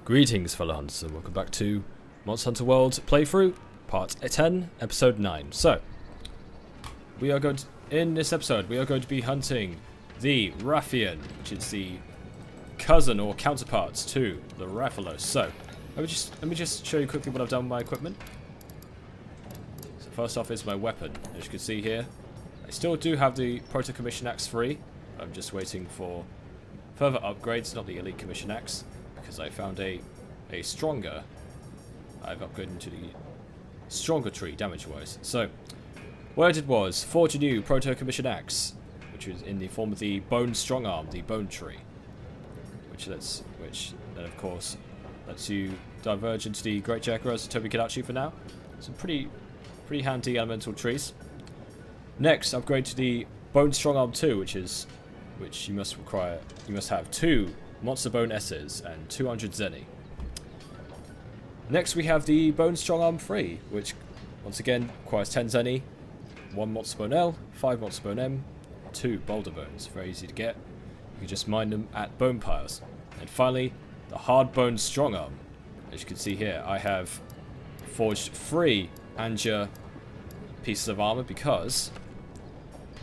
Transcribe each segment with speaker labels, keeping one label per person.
Speaker 1: Greetings, fellow hunters, and welcome back to Monster Hunter World playthrough, part 10, episode 9. So, in this episode, we are going to be hunting the Rathien, which is the cousin or counterpart to the Rathalos. So, let me just show you quickly what I've done with my equipment. So first off is my weapon. As you can see here, I still do have the Proto Commission Axe free. I'm just waiting for further upgrades, not the Elite Commission Axe, because I found a stronger. I've upgraded to the stronger tree damage-wise. So, what I did was forge a new Proto Commission Axe, which was in the form of the Bone Strong Arm, the Bone Tree, which then of course lets you diverge into the Great Jaguars and Toby Kadachi for now. Some pretty handy elemental trees. Next, upgrade to the Bone Strong Arm 2, which you must have 2 Monster Bone S's and 200 Zenny. Next we have the Bone Strong Arm 3, which once again requires 10 Zenny, 1 Monster Bone L, 5 Monster Bone M, 2 Boulder Bones. Very easy to get. You can just mine them at bone piles. And finally, the Hard Bone Strong Arm. As you can see here, I have forged 3 Anja pieces of armor, because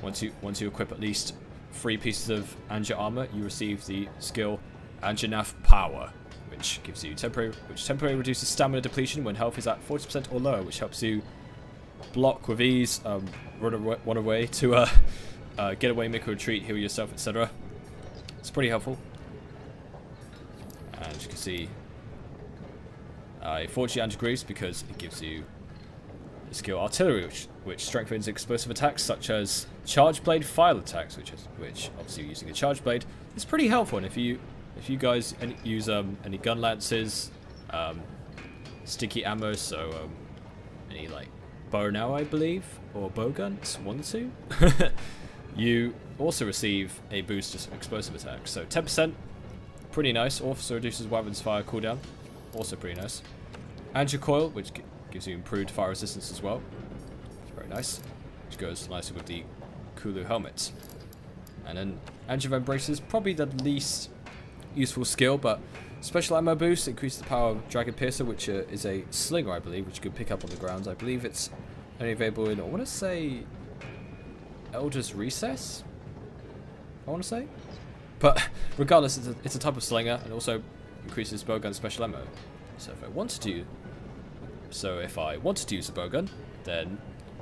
Speaker 1: once you equip at least 3 pieces of Anja armor, you receive the skill Anjanaf Power, which temporarily reduces stamina depletion when health is at 40% or lower, which helps you block with ease, run away to get away, make a retreat, heal yourself, etc. It's pretty helpful. And as you can see, I forged the Anja Greaves because it gives you the skill Artillery, which strengthens explosive attacks such as Charge Blade file attacks, which obviously using a Charge Blade is pretty helpful. And if you guys use any gun lances, sticky ammo, so any like bow and arrow, I believe, or bow guns, 1 or 2, you also receive a boost to explosive attacks. So 10%, pretty nice. Also reduces weapons fire cooldown, also pretty nice. Anja Coil, which gives you improved fire resistance as well. Very nice. Which goes nicely with the Kulu helmet. And then Anja Embraces, probably the least useful skill, but special ammo boost increases the power of Dragon Piercer, which is a slinger, I believe, which you can pick up on the ground. I believe it's only available in, I want to say, Elder's Recess? I want to say? But regardless, it's a type of slinger, and also increases bowgun special ammo. So if I wanted to use a bowgun, then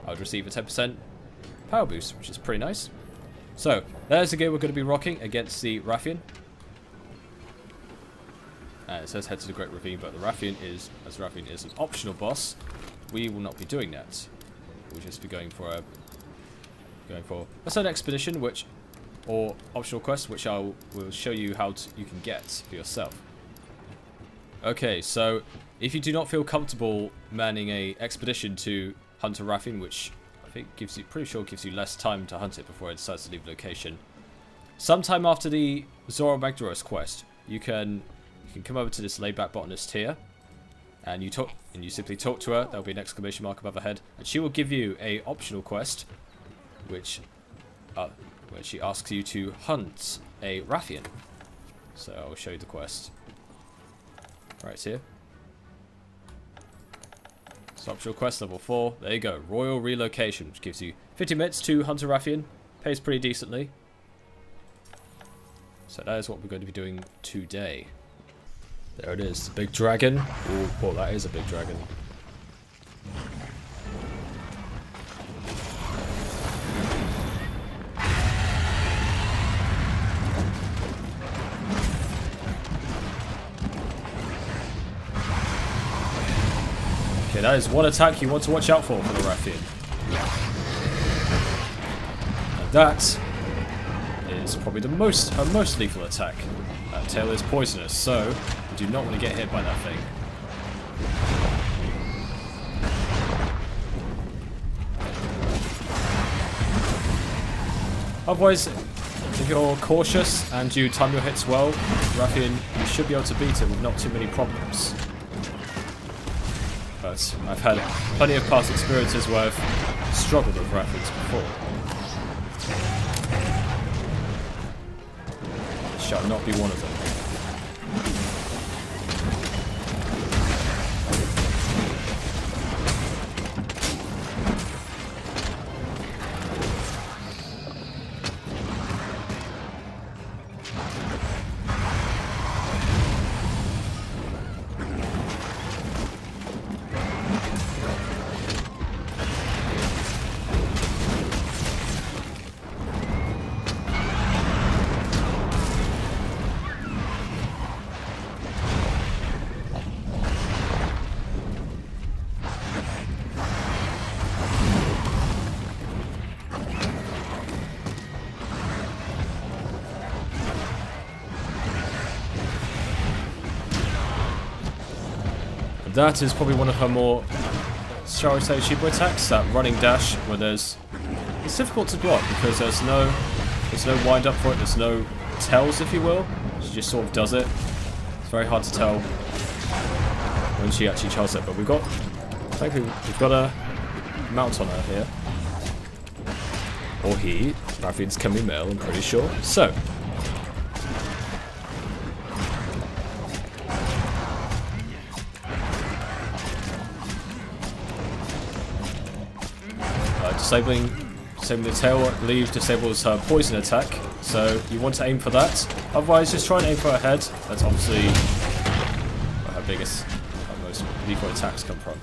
Speaker 1: I would receive a 10% power boost, which is pretty nice. So there's the gear we're going to be rocking against the Rathien. And it says head to the Great Ravine, but the Rathien is an optional boss, we will not be doing that. We'll just be going for a certain expedition, or optional quest, which will show you how you can get for yourself. Okay, so if you do not feel comfortable manning a expedition to hunt a Rathien, which I think pretty sure gives you less time to hunt it before it decides to leave the location, sometime after the Zora Magdaros quest, you can come over to this laid-back botanist here, and you simply talk to her. There'll be an exclamation mark above her head, and she will give you a optional quest, where she asks you to hunt a Rathien. So I'll show you the quest. Right here. It's optional quest level 4. There you go. Royal Relocation, which gives you 50 minutes to hunt a Rathien. Pays pretty decently. So that is what we're going to be doing today. There it is, the big dragon. Ooh, oh, that is a big dragon. Okay, that is one attack you want to watch out for the Rathien. And that is probably her most lethal attack. That tail is poisonous, so you do not want to get hit by that thing. Otherwise, if you're cautious and you time your hits well, Rathien, you should be able to beat it with not too many problems. But I've had plenty of past experiences where I've struggled with Rathiens before. Shall not be one of them. That is probably one of her more, shall we say, cheaper attacks. That running dash, where it's difficult to block because there's no wind up for it. There's no tells, if you will. She just sort of does it. It's very hard to tell when she actually charges it. But thankfully, we've got a mount on her here, or he. Rathiens can be male, I'm pretty sure. So. Disabling the tail, I believe, disables her poison attack, so you want to aim for that. Otherwise, just try and aim for her head. That's obviously where her biggest, her most lethal attacks come from.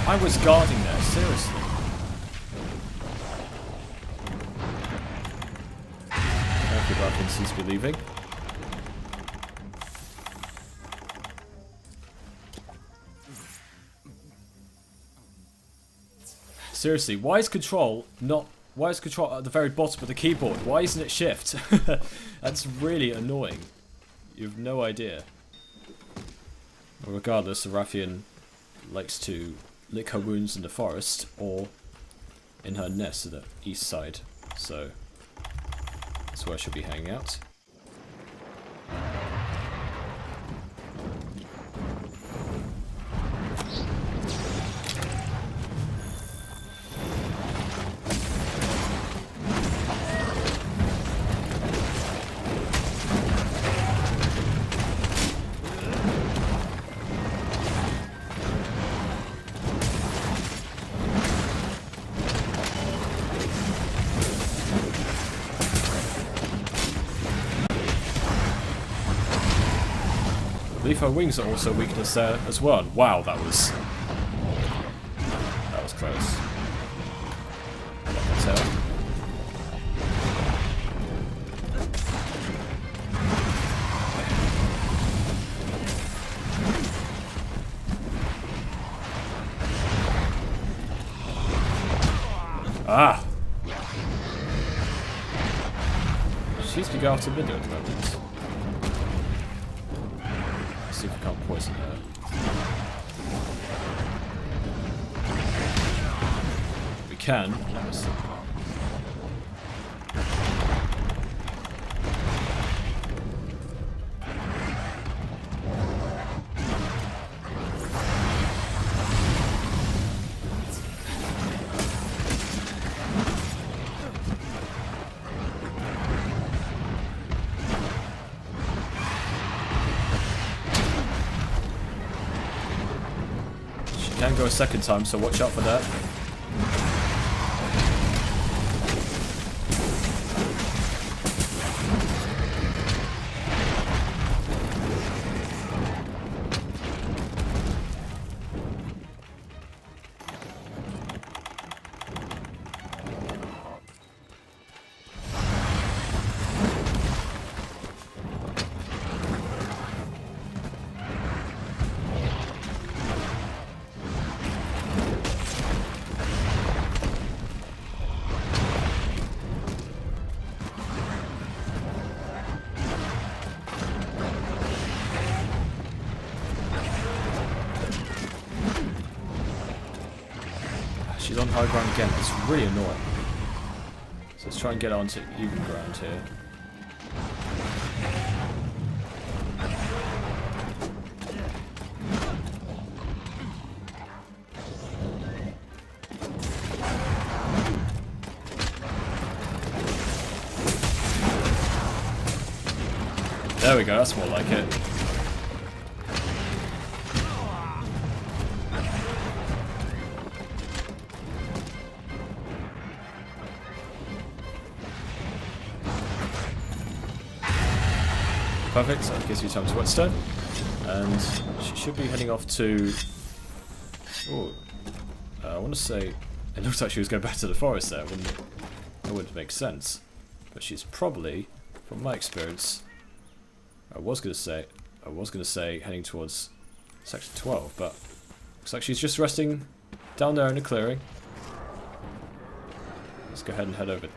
Speaker 1: I was guarding there, seriously. Hopefully Rathien seems to be leaving. Seriously, why is control at the very bottom of the keyboard? Why isn't it shift? That's really annoying. You have no idea. Well, regardless, Rathien likes to lick her wounds in the forest or in her nest at the east side, so that's where she'll be hanging out. I believe her wings are also a weakness there as well. Wow, that was close. I can tell. Ah! She's to go after the window at the moment. See if we can't poison her. We can. Nice. Can go a second time, so watch out for that. She's on high ground again. It's really annoying. So let's try and get onto even ground here. There we go, that's more like it. Perfect, so that gives you time to whetstone. And she should be heading off to... Ooh, I want to say... It looks like she was going back to the forest there, wouldn't it? That would make sense. But she's probably, from my experience, I was gonna say heading towards Section 12, but looks like she's just resting down there in the clearing. Let's go ahead and head over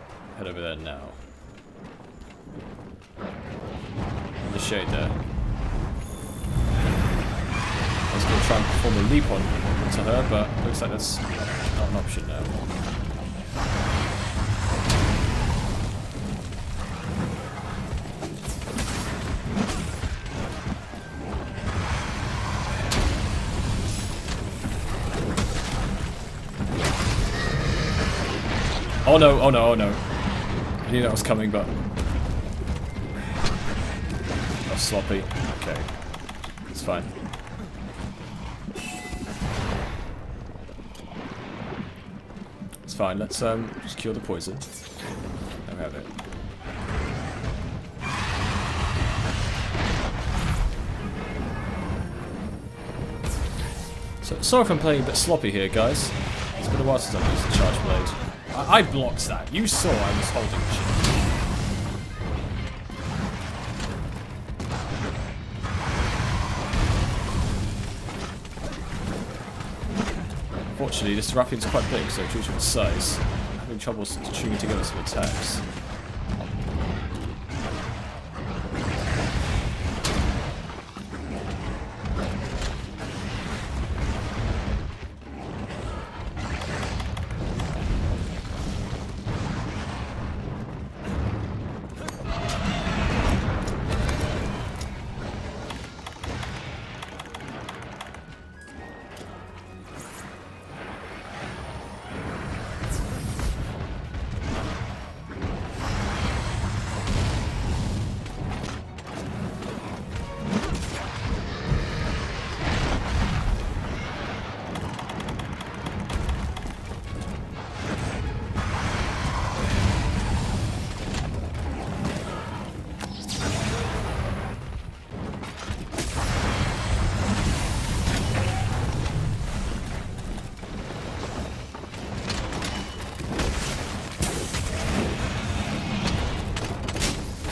Speaker 1: there now. In the shade there. I was going to try and perform a leap onto her, but looks like that's not an option now. Oh no, oh no, oh no. I knew that was coming, but... that was sloppy. Okay. It's fine. It's fine, let's just cure the poison. There we have it. So, sorry if I'm playing a bit sloppy here, guys. It's been a while since I've used the charge blade. I blocked that. You saw I was holding the shit. Fortunately, this Rathien's quite big, so due to its size, I'm having trouble stringing together some attacks.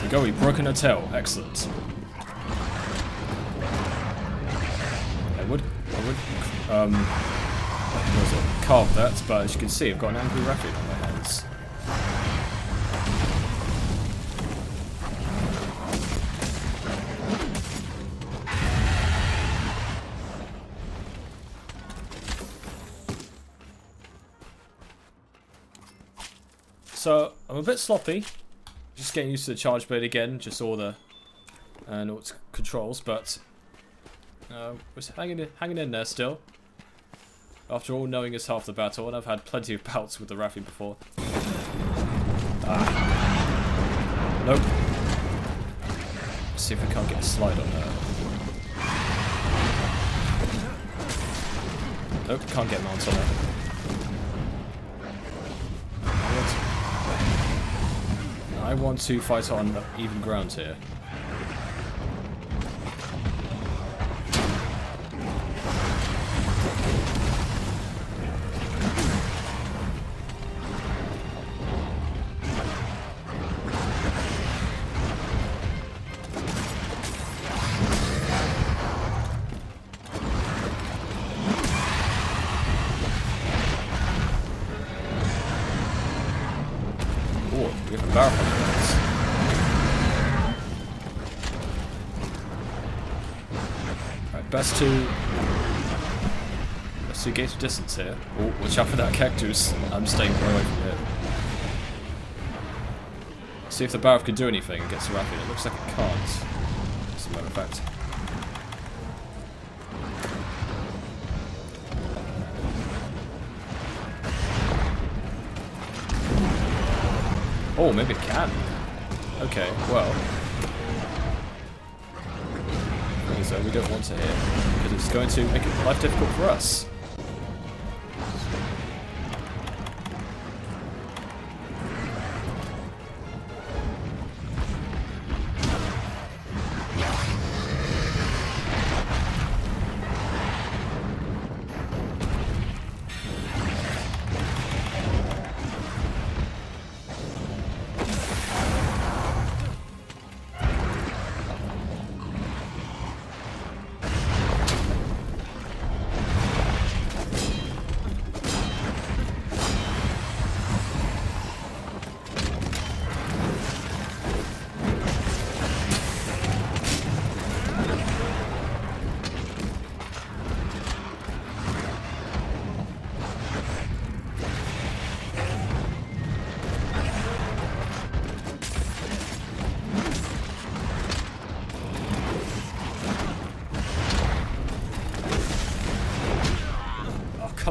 Speaker 1: Go, we've broken her tail. Excellent. I would carve that, but as you can see, I've got an angry Rathien on my hands. So, I'm a bit sloppy. Just getting used to the charge blade again, just all the and all its controls, but we're hanging in there still. After all, knowing is half the battle, and I've had plenty of bouts with the Rathien before. Ah. Nope. Let's see if we can't get a slide on her. Nope, can't get mounts on her. I want to fight on even ground here. Oh, we have a barrel on this. Right, best to gauge the distance here. Oh, watch out for that cactus. I'm staying far away from it. See if the barrel can do anything against the Rathien. It looks like it can't. As a matter of fact. Oh, maybe it can. Okay, well. So we don't want to hit, because it's going to make it life difficult for us.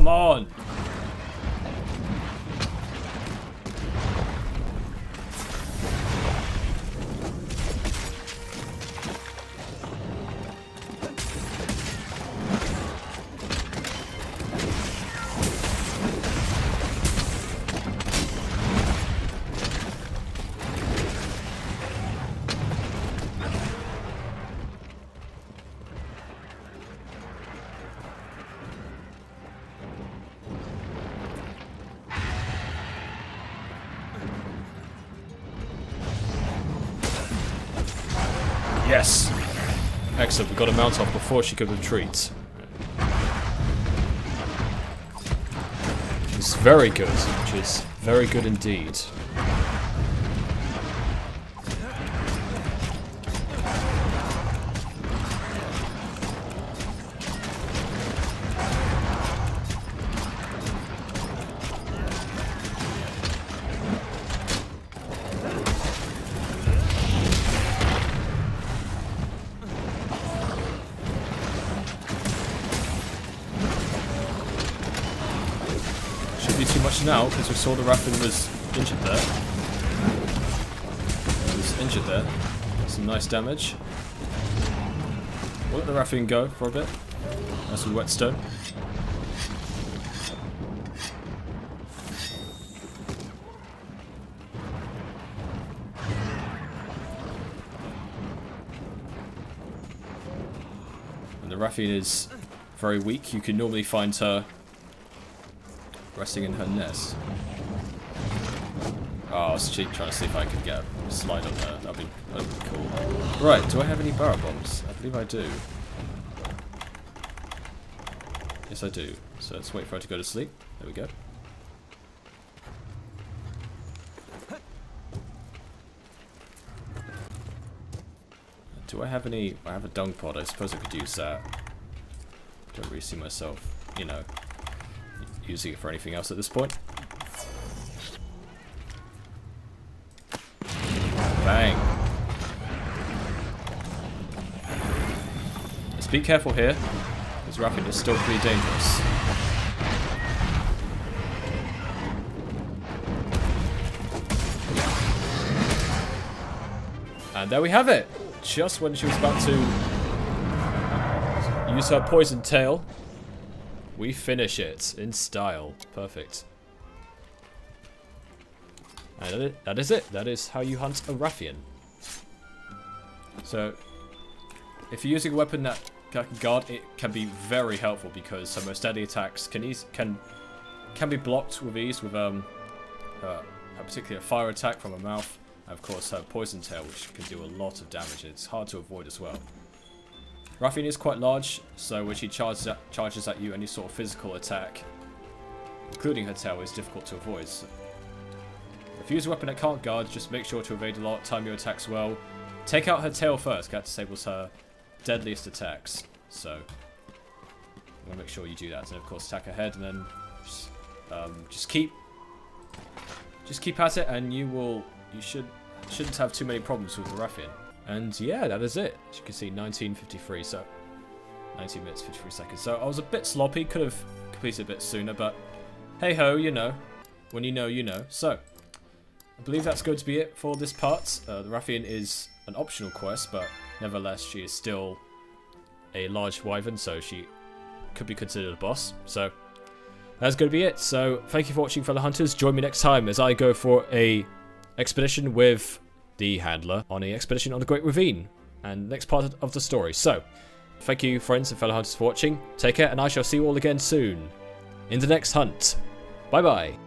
Speaker 1: Come on! Yes! Excellent, we got a mount off before she could retreat. Which is very good, which is very good indeed. Be too much now because we saw the Rathien was injured there. He was injured there. Some nice damage. We'll let the Rathien go for a bit. Nice some whetstone. And the Rathien is very weak. You can normally find her resting in her nest. Oh, I was trying to see if I could get a slide on her. That'd be cool. Right, do I have any barrel bombs? I believe I do. Yes, I do. So let's wait for her to go to sleep. There we go. Do I have any... I have a dung pod. I suppose I could use that. Don't really see myself, you know, using it for anything else at this point. Bang. Let's be careful here, because Rathien is still pretty dangerous. And there we have it! Just when she was about to use her poison tail, we finish it in style. Perfect. And that is it. That is how you hunt a Rathien. So, if you're using a weapon that can guard, it can be very helpful because her most deadly attacks can be blocked with ease with her particular fire attack from her mouth, and of course her poison tail, which can do a lot of damage. It's hard to avoid as well. Rathien is quite large, so when she charges at you, any sort of physical attack, including her tail, is difficult to avoid. So if you use a weapon that can't guard, just make sure to evade a lot, time your attacks well. Take out her tail first, that disables her deadliest attacks. So you want to make sure you do that, and of course attack her head, and then just keep at it, and you shouldn't have too many problems with the Rathien. And yeah, that is it. As you can see, 19:53, so 19 minutes 53 seconds. So I was a bit sloppy, could have completed a bit sooner, but hey ho, you know, when you know, you know. So I believe that's going to be it for this part. The Rathien is an optional quest, but nevertheless, she is still a large wyvern, so she could be considered a boss. So that's going to be it. So thank you for watching, fellow hunters. Join me next time as I go for a expedition with the handler on an expedition on the Great Ravine and next part of the story. So thank you, friends and fellow hunters, for watching. Take care, and I shall see you all again soon in the next hunt. Bye bye.